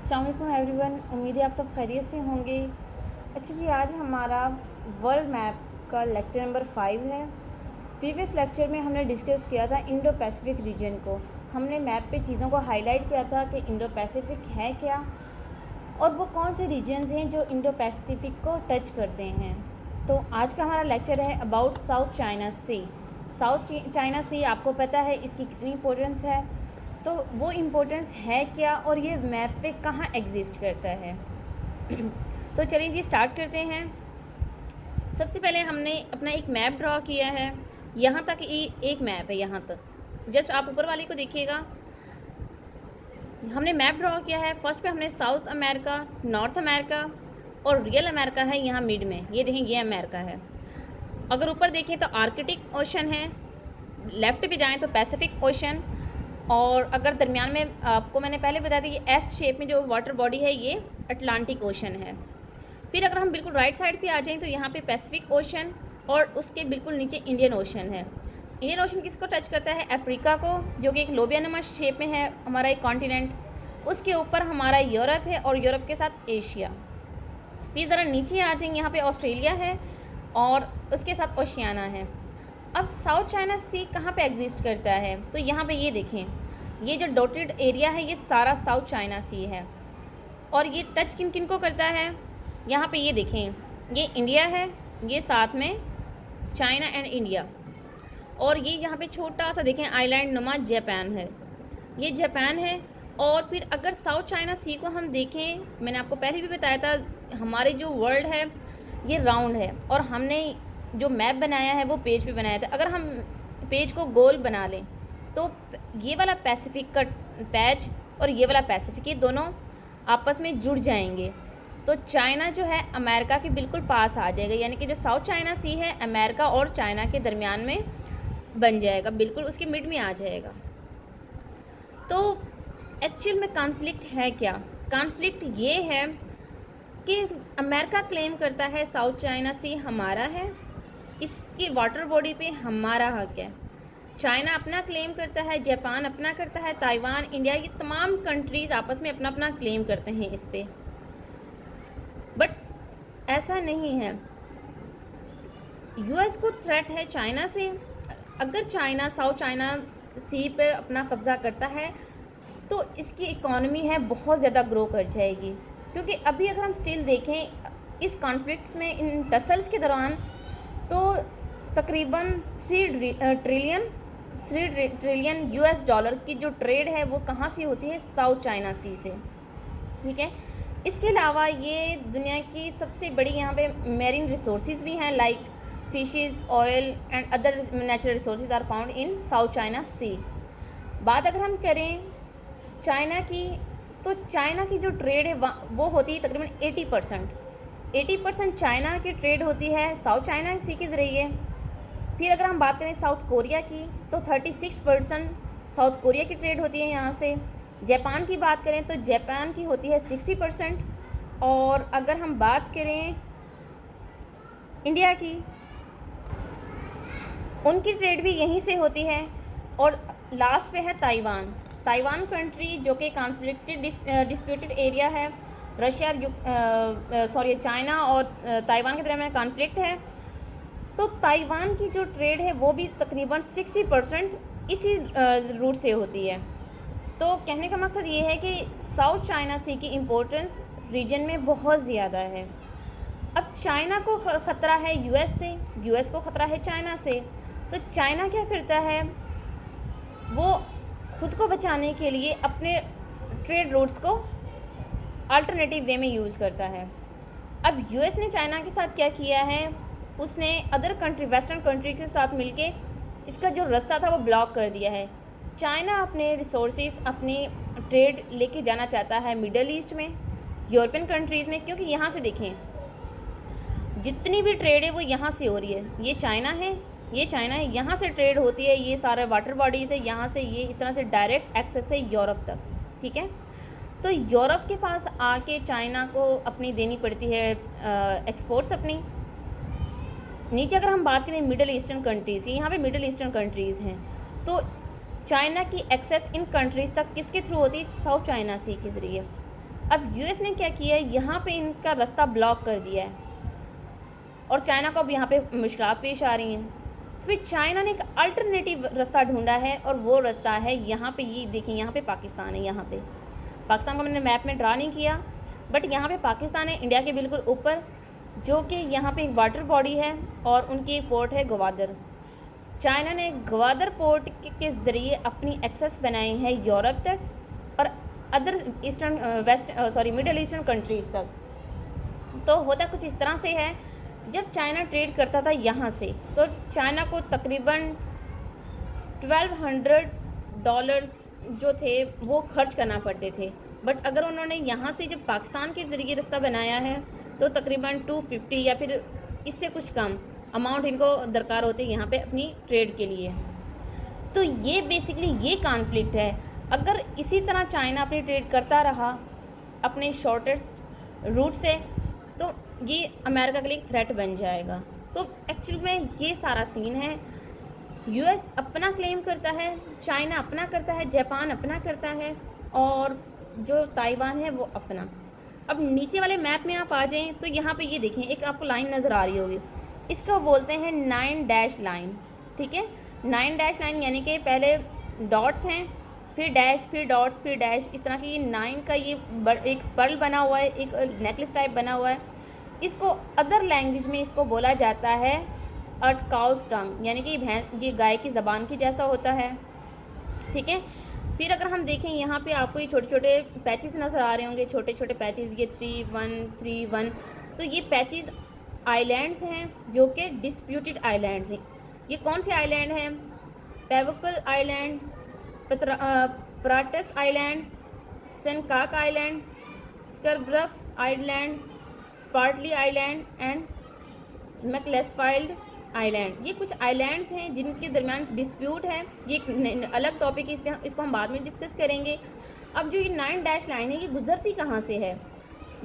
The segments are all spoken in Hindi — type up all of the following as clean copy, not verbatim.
अस्सलाम वालेकुम एवरीवन, उम्मीद है आप सब खैरियत से होंगे। अच्छा जी, आज हमारा वर्ल्ड मैप का लेक्चर नंबर 5 है। प्रीवियस लेक्चर में हमने डिस्कस किया था इंडो पैसिफिक रीजन को। हमने मैप पे चीज़ों को हाईलाइट किया था कि इंडो पैसिफिक है क्या और वो कौन से रीजन्स हैं जो इंडो पैसिफिक को टच करते हैं। तो आज का हमारा लेक्चर है about South China Sea. South China Sea आपको पता है इसकी कितनी इंपॉर्टेंस है, तो वो इम्पोर्टेंस है क्या और ये मैप पे कहाँ एग्जिस्ट करता है। तो चलिए जी स्टार्ट करते हैं। सबसे पहले हमने अपना एक मैप ड्रॉ किया है। यहाँ तक ये एक मैप है, यहाँ तक जस्ट आप ऊपर वाले को देखिएगा। हमने मैप ड्रॉ किया है। फर्स्ट पे हमने साउथ अमेरिका, नॉर्थ अमेरिका और रियल अमेरिका है यहाँ मिड में। ये देखें, ये अमेरिका है। अगर ऊपर देखें तो आर्कटिक ओशन है, लेफ़्ट पे जाएँ तो पैसिफिक ओशन, और अगर दरमियान में आपको मैंने पहले बताया था कि एस शेप में जो वाटर बॉडी है ये अटलांटिक ओशन है। फिर अगर हम बिल्कुल राइट साइड पे आ जाएं तो यहाँ पे पैसिफिक ओशन और उसके बिल्कुल नीचे इंडियन ओशन है। इंडियन ओशन किसको टच करता है? अफ्रीका को, जो कि एक लोबियानुमा शेप में है हमारा एक कॉन्टिनेंट। उसके ऊपर हमारा यूरोप है और यूरोप के साथ एशिया। फिर ज़रा नीचे आ जाएंगे, यहाँ पर ऑस्ट्रेलिया है और उसके साथ ओशियाना है। अब साउथ चाइना सी कहाँ पे एग्जिस्ट करता है? तो यहाँ पे ये देखें, ये जो डॉटेड एरिया है ये सारा साउथ चाइना सी है। और ये टच किन किन को करता है? यहाँ पे ये देखें, ये इंडिया है, ये साथ में चाइना एंड इंडिया, और ये यहाँ पे छोटा सा देखें आइलैंड नुमा जापान है, ये जापान है। और फिर अगर साउथ चाइना सी को हम देखें, मैंने आपको पहले भी बताया था हमारे जो वर्ल्ड है ये राउंड है और हमने जो मैप बनाया है वो पेज पे बनाया था। अगर हम पेज को गोल बना लें तो ये वाला पैसिफिक का पैच और ये वाला पैसिफिक, ये दोनों आपस में जुड़ जाएंगे तो चाइना जो है अमेरिका के बिल्कुल पास आ जाएगा। यानी कि जो साउथ चाइना सी है अमेरिका और चाइना के दरमियान में बन जाएगा, बिल्कुल उसके मिड में आ जाएगा। तो एक्चुअल में कॉन्फ्लिक्ट है क्या? कॉन्फ्लिक्ट ये है कि अमेरिका क्लेम करता है साउथ चाइना सी हमारा है, इसकी वाटर बॉडी पे हमारा हक है। चाइना अपना क्लेम करता है, जापान अपना करता है, ताइवान, इंडिया, ये तमाम कंट्रीज़ आपस में अपना अपना क्लेम करते हैं इस पे। बट ऐसा नहीं है। यूएस को थ्रेट है चाइना से। अगर चाइना साउथ चाइना सी पर अपना कब्ज़ा करता है तो इसकी इकॉनमी है बहुत ज़्यादा ग्रो कर जाएगी। क्योंकि अभी अगर हम स्टिल देखें इस कॉन्फ्लिक्ट में, इन टसल्स के दौरान, तो तकरीबन 3 ट्रिलियन यूएस डॉलर की जो ट्रेड है वो कहाँ से होती है? साउथ चाइना सी से। ठीक है। इसके अलावा ये दुनिया की सबसे बड़ी यहाँ पे मेरीन रिसोर्सेज भी हैं, like fishes, oil and other natural resources are found in South China Sea. बात अगर हम करें चाइना की, तो चाइना की जो ट्रेड है वो होती है तकरीबन 80% चाइना की ट्रेड होती है साउथ चाइना सी के ज़रिए। फिर अगर हम बात करें साउथ कोरिया की तो 36% साउथ कोरिया की ट्रेड होती है यहाँ से। जापान की बात करें तो जापान की होती है 60%। और अगर हम बात करें इंडिया की, उनकी ट्रेड भी यहीं से होती है। और लास्ट पे है ताइवान। ताइवान कंट्री जो कि कॉन्फ्लिक्टेड डिस्प्यूटेड एरिया है, चाइना और ताइवान के दरमियान कॉन्फ्लिक्ट है। तो ताइवान की जो ट्रेड है वो भी तकरीबन 60% इसी रूट से होती है। तो कहने का मकसद ये है कि साउथ चाइना सी की इम्पोर्टेंस रीजन में बहुत ज़्यादा है। अब चाइना को ख़तरा है यूएस से, यूएस को ख़तरा है चाइना से। तो चाइना क्या करता है? वो खुद को बचाने के लिए अपने ट्रेड रूट्स को अल्टरनेटिव वे में यूज़ करता है। अब यूएस ने चाइना के साथ क्या किया है? उसने अदर कंट्री, वेस्टर्न कंट्री के साथ मिलके इसका जो रास्ता था वो ब्लॉक कर दिया है। चाइना अपने रिसोर्सेज, अपनी ट्रेड लेके जाना चाहता है मिडल ईस्ट में, यूरोपियन कंट्रीज़ में, क्योंकि यहाँ से देखें जितनी भी ट्रेड है वो यहाँ से हो रही है। ये चाइना है, ये चाइना है, यहाँ से ट्रेड होती है, ये सारे वाटर बॉडीज़ है, यहाँ से ये इस तरह से डायरेक्ट एक्सेस है यूरोप तक। ठीक है। तो यूरोप के पास आके चाइना को अपनी देनी पड़ती है एक्सपोर्ट्स अपनी। नीचे अगर हम बात करें मिडल ईस्टर्न कंट्रीज़ की, यहाँ पे मिडल ईस्टर्न कंट्रीज़ हैं, तो चाइना की एक्सेस इन कंट्रीज़ तक किसके थ्रू होती है? साउथ चाइना सी के ज़रिए। अब यूएस ने क्या किया है, यहाँ पे इनका रास्ता ब्लॉक कर दिया है और चाइना को अब यहाँ पे मुश्किलात पेश आ रही हैं। तो फिर चाइना ने एक अल्टरनेटिव रास्ता ढूंढा है और वो रास्ता है यहाँ पे, ये देखिए यहाँ पे पाकिस्तान है। यहाँ पे पाकिस्तान को मैंने मैप में ड्रा नहीं किया, बट यहाँ पे पाकिस्तान है इंडिया के बिल्कुल ऊपर, जो कि यहाँ पे एक वाटर बॉडी है और उनकी एक पोर्ट है ग्वादर। चाइना ने ग्वादर पोर्ट के ज़रिए अपनी एक्सेस बनाई है यूरोप तक और other eastern middle eastern countries तक। तो होता कुछ इस तरह से है, जब चाइना ट्रेड करता था यहाँ से तो चाइना को तकरीबन $1200 जो थे वो खर्च करना पड़ते थे, बट अगर उन्होंने यहाँ से जब पाकिस्तान के ज़रिए रास्ता बनाया है तो तकरीबन 250 या फिर इससे कुछ कम अमाउंट इनको दरकार होते हैं यहाँ पे अपनी ट्रेड के लिए। तो ये बेसिकली ये कॉन्फ्लिक्ट है। अगर इसी तरह चाइना अपनी ट्रेड करता रहा अपने शॉर्टेस्ट रूट से तो ये अमेरिका के लिए एक थ्रेट बन जाएगा। तो एक्चुअल में ये सारा सीन है। यूएस अपना क्लेम करता है, चाइना अपना करता है, जापान अपना करता है और जो ताइवान है वो अपना। अब नीचे वाले मैप में आप आ जाएं तो यहाँ पे ये देखें, एक आपको लाइन नज़र आ रही होगी, इसको बोलते हैं 9 डैश लाइन। ठीक है, 9 डैश लाइन यानी कि पहले डॉट्स हैं, फिर डैश, फिर डॉट्स, फिर डैश, इस तरह की ये 9 का ये एक पर्ल बना हुआ है, एक नेकलेस टाइप बना हुआ है। इसको अदर लैंग्वेज में इसको बोला जाता है काउस टंग, यानी कि ये गाय की ज़बान की जैसा होता है। ठीक है, फिर अगर हम देखें यहाँ पे आपको ये छोटे छोटे पैचेस नज़र आ रहे होंगे, छोटे छोटे पैचेस, ये 3-1-3-1। तो ये पैचेस आइलैंड्स हैं जो कि डिस्प्यूटेड आइलैंड्स हैं। ये कौन से आइलैंड हैं? पेवुकल island, Pratas island, Senkaku island, Scarborough island, Spratly island and Macclesfield island. ये कुछ आइलैंड्स हैं जिनके दरमियान डिस्प्यूट है। ये एक अलग टॉपिक है, इसको हम बाद में डिस्कस करेंगे। अब जो ये 9 डैश लाइन है ये गुजरती कहाँ से है,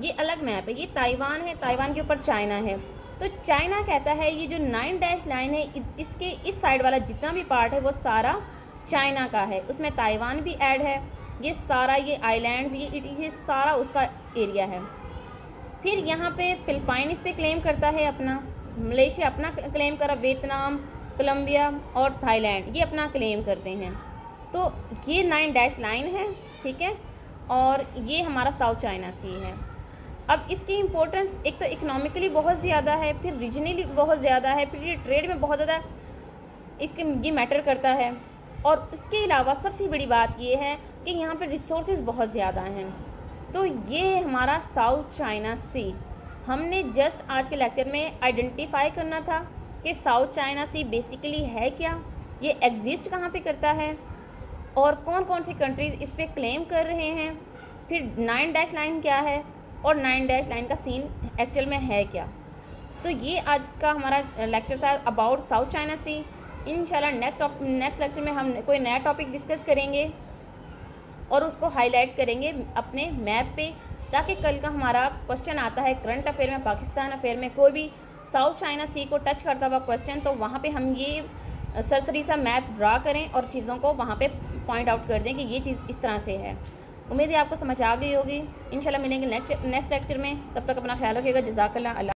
ये अलग मैप है। ये ताइवान है, ताइवान के ऊपर चाइना है। तो चाइना कहता है ये जो 9 डैश लाइन है इसके इस साइड वाला जितना भी पार्ट है वो सारा चाइना का है, उसमें ताइवान भी ऐड है। ये सारा ये आइलैंड्स ये सारा उसका एरिया है। फिर यहाँ पे फिलिपाइन इस पे क्लेम करता है अपना, मलेशिया अपना क्लेम करा, वियतनाम, कोलंबिया और थाईलैंड ये अपना क्लेम करते हैं। तो ये 9 डैश लाइन है। ठीक है, और ये हमारा साउथ चाइना सी है। अब इसकी इम्पोर्टेंस एक तो इकोनॉमिकली बहुत ज़्यादा है, फिर रीजनली बहुत ज़्यादा है, फिर ये ट्रेड में बहुत ज़्यादा इसके ये मैटर करता है। और इसके अलावा सबसे बड़ी बात ये है कि यहाँ पे रिसोर्सेज बहुत ज़्यादा हैं। तो ये हमारा साउथ चाइना सी। हमने जस्ट आज के लेक्चर में आइडेंटिफाई करना था कि साउथ चाइना सी बेसिकली है क्या, ये एग्जिस्ट कहाँ पे करता है और कौन कौन सी कंट्रीज़ इस पे क्लेम कर रहे हैं, फिर 9 डैश लाइन क्या है और 9 डैश लाइन का सीन एक्चुअल में है क्या। तो ये आज का हमारा लेक्चर था अबाउट साउथ चाइना सी। इंशाल्लाह नेक्स्ट लेक्चर में हम कोई नया टॉपिक डिस्कस करेंगे और उसको हाईलाइट करेंगे अपने मैप पे, ताकि कल का हमारा क्वेश्चन आता है करंट अफेयर में, पाकिस्तान अफेयर में कोई भी साउथ चाइना सी को टच करता हुआ क्वेश्चन, तो वहाँ पे हम ये सरसरी सा मैप ड्रा करें और चीज़ों को वहाँ पे पॉइंट आउट कर दें कि ये चीज़ इस तरह से है। उम्मीद है आपको समझ आ गई होगी। इंशाल्लाह मिलेंगे नेक्स्ट लेक्चर में, तब तक अपना ख्याल रखिएगा। जज़ाकल्लाह।